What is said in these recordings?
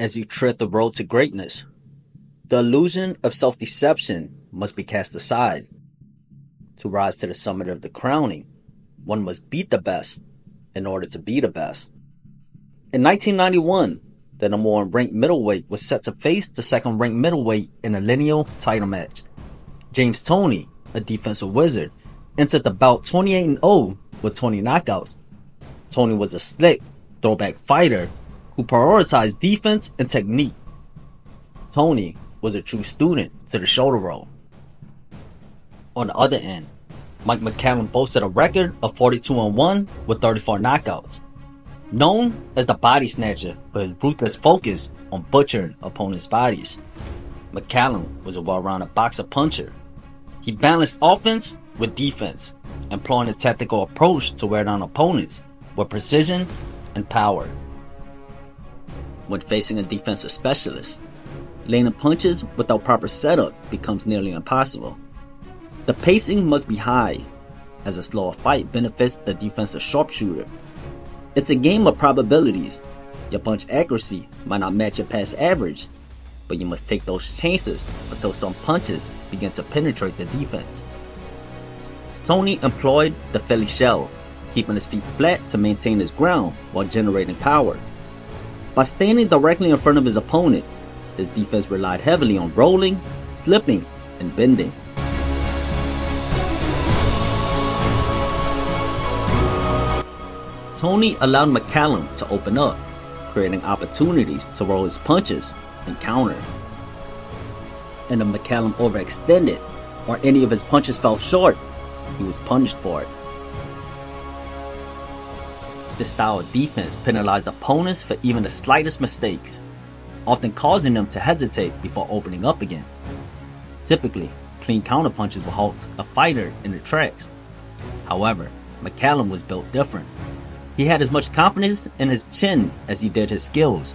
as you tread the road to greatness. The illusion of self-deception must be cast aside. To rise to the summit of the crowning, one must beat the best in order to be the best. In 1991, the number one ranked middleweight was set to face the second ranked middleweight in a lineal title match. James Toney, a defensive wizard, entered the bout 28-0 with 20 knockouts. Toney was a slick, throwback fighter who prioritized defense and technique. Toney was a true student to the shoulder roll. On the other end, Mike McCallum boasted a record of 42-1 with 34 knockouts. Known as the body snatcher for his ruthless focus on butchering opponents' bodies, McCallum was a well-rounded boxer puncher. He balanced offense with defense, employing a tactical approach to wear down opponents with precision and power. When facing a defensive specialist, landing punches without proper setup becomes nearly impossible. The pacing must be high, as a slower fight benefits the defensive sharpshooter. It's a game of probabilities. Your punch accuracy might not match your past average, but you must take those chances until some punches begin to penetrate the defense. Toney employed the Philly shell, keeping his feet flat to maintain his ground while generating power. By standing directly in front of his opponent, his defense relied heavily on rolling, slipping, and bending. Toney allowed McCallum to open up, creating opportunities to roll his punches and counter. And if McCallum overextended or any of his punches fell short, he was punished for it. This style of defense penalized opponents for even the slightest mistakes, often causing them to hesitate before opening up again. Typically, clean counterpunches will halt a fighter in their tracks. However, McCallum was built different. He had as much confidence in his chin as he did his skills,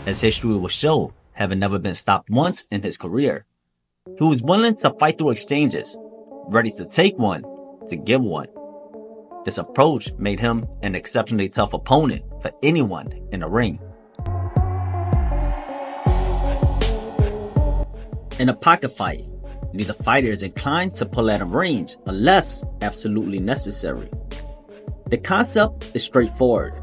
as history will show, having never been stopped once in his career. He was willing to fight through exchanges, ready to take one, to give one. This approach made him an exceptionally tough opponent for anyone in the ring. In a pocket fight, neither fighter is inclined to pull out of range unless absolutely necessary. The concept is straightforward.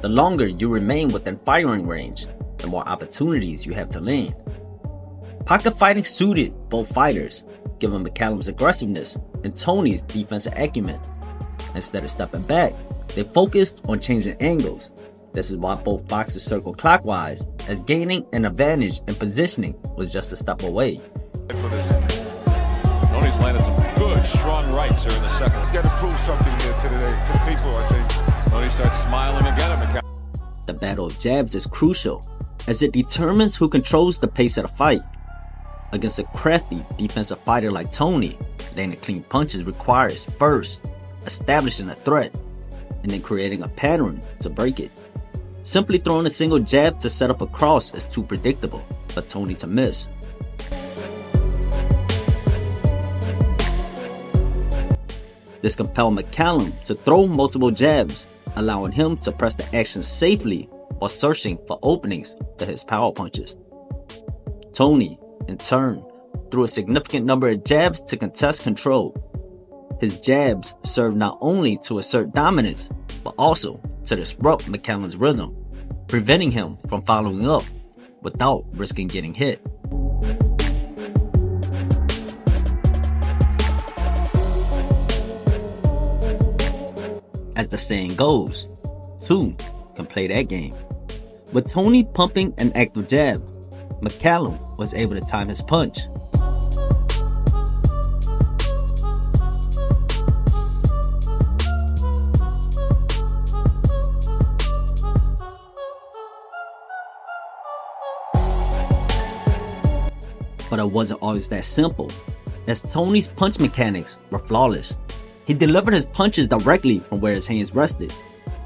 The longer you remain within firing range, the more opportunities you have to land. Pocket fighting suited both fighters, given McCallum's aggressiveness and Toney's defensive acumen. Instead of stepping back, they focused on changing angles. This is why both boxers circled clockwise, as gaining an advantage in positioning was just a step away. Toney's landed some good, strong rights here in the second. He's got to prove something here to the people, I think. Toney starts smiling again at McCallum. The battle of jabs is crucial, as it determines who controls the pace of the fight. Against a crafty defensive fighter like Toney, landing clean punches requires first establishing a threat, and then creating a pattern to break it. Simply throwing a single jab to set up a cross is too predictable for Toney to miss. This compelled McCallum to throw multiple jabs, allowing him to press the action safely while searching for openings for his power punches. Toney, in turn, threw a significant number of jabs to contest control. His jabs served not only to assert dominance, but also to disrupt McCallum's rhythm, preventing him from following up without risking getting hit. As the saying goes, two can play that game. With Toney pumping an active jab, McCallum was able to time his punch. But it wasn't always that simple, as Toney's punch mechanics were flawless. He delivered his punches directly from where his hands rested,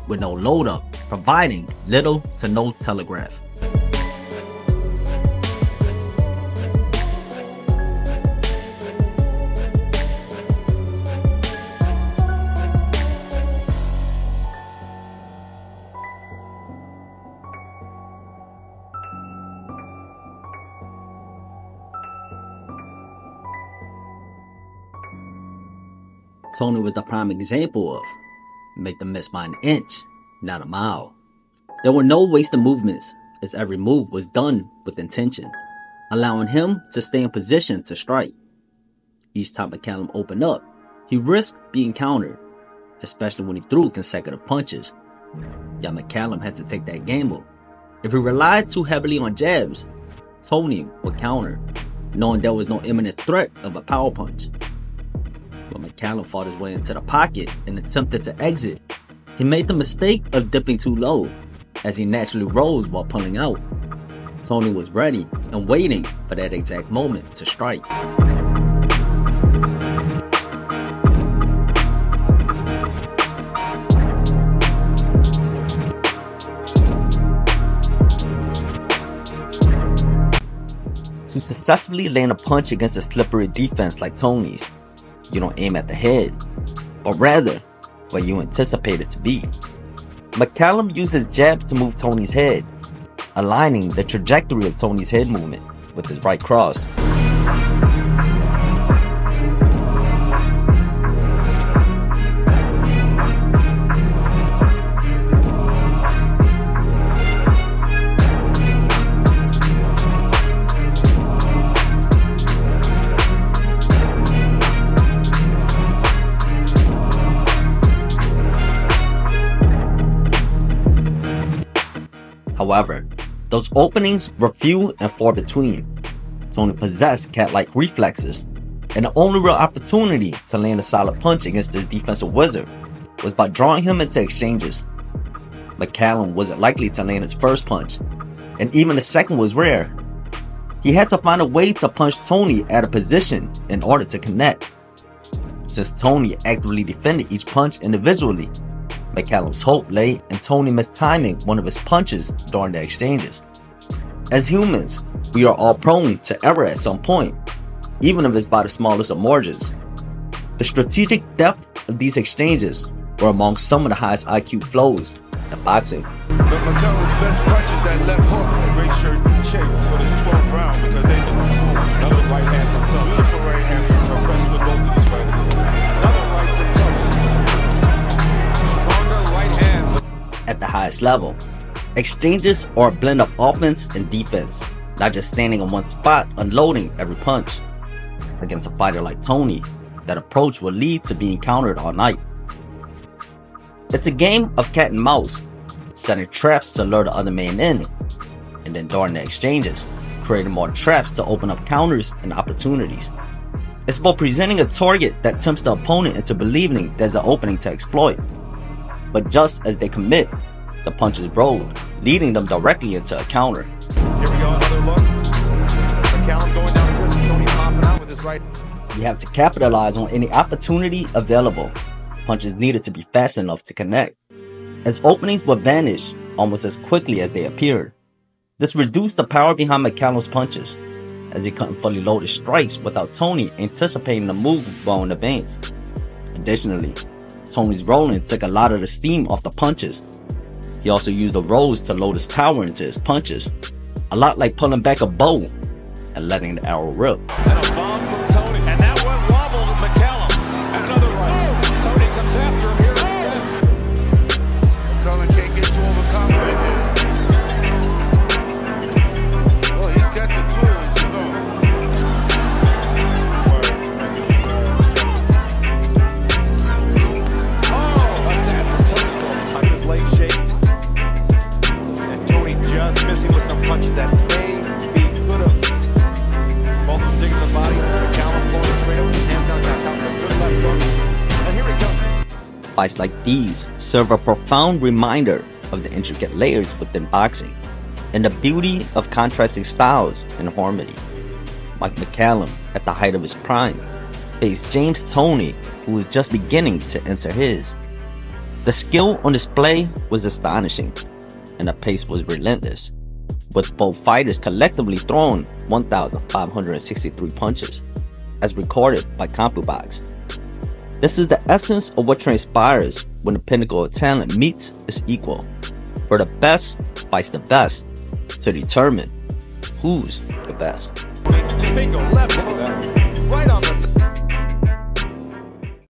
with no load up, providing little to no telegraph. Toney was the prime example of make them miss by an inch, not a mile. There were no wasted movements, as every move was done with intention, allowing him to stay in position to strike. Each time McCallum opened up, he risked being countered, especially when he threw consecutive punches. Yet McCallum had to take that gamble. If he relied too heavily on jabs, Toney would counter, knowing there was no imminent threat of a power punch. When McCallum fought his way into the pocket and attempted to exit, he made the mistake of dipping too low, as he naturally rose while pulling out. Toney was ready and waiting for that exact moment to strike. To successfully land a punch against a slippery defense like Toney's, you don't aim at the head, but rather where you anticipate it to be. McCallum used his jab to move Toney's head, aligning the trajectory of Toney's head movement with his right cross. However, those openings were few and far between. Toney possessed cat-like reflexes, and the only real opportunity to land a solid punch against this defensive wizard was by drawing him into exchanges. McCallum wasn't likely to land his first punch, and even the second was rare. He had to find a way to punch Toney at a position in order to connect. Since Toney actively defended each punch individually, McCallum's hope lay in Toney mistiming one of his punches during the exchanges. As humans, we are all prone to error at some point, even if it's by the smallest of margins. The strategic depth of these exchanges were among some of the highest IQ flows in boxing. But McCallum's best punch is that left hook. Great shirt chase for this 12th round because they do Another right hand from Toney. beautiful right hand from impressed with both of these fighters. Another right from Toney. Stronger right hands. At the highest level, exchanges are a blend of offense and defense, not just standing in one spot unloading every punch. Against a fighter like Toney, that approach will lead to being countered all night. It's a game of cat and mouse, setting traps to lure the other man in, and then during the exchanges, creating more traps to open up counters and opportunities. It's about presenting a target that tempts the opponent into believing there's an opening to exploit. But just as they commit, the punches roll, leading them directly into a counter. Here we go, another look. McCallum going downstairs and Toney popping out with his right. You have to capitalize on any opportunity available. Punches needed to be fast enough to connect, as openings would vanish almost as quickly as they appeared. This reduced the power behind McCallum's punches, as he couldn't fully load his strikes without Toney anticipating the move well in advance. Additionally, Toney's rolling took a lot of the steam off the punches. He also used the rolls to load his power into his punches, a lot like pulling back a bow and letting the arrow rip. And a bomb from Toney. And that went wobble to McCallum. And another right. Toney comes after him here. McCallum can't get too overconfident here. Well, he's got the tools, you know. Left hand from Toney. Under his leg shape. And Toney just missing with some punches that maybe could have. Both of them digging the body. McCallum blowing straight up with his hands down, got out with a good left hook. And here he comes. Fights like these serve a profound reminder of the intricate layers within boxing and the beauty of contrasting styles and harmony. Mike McCallum, at the height of his prime, faced James Toney, who was just beginning to enter his. The skill on display was astonishing, and the pace was relentless, with both fighters collectively throwing 1,563 punches, as recorded by CompuBox. This is the essence of what transpires when the pinnacle of talent meets its equal, where the best fights the best to determine who's the best. Bingo, left hook. Right on the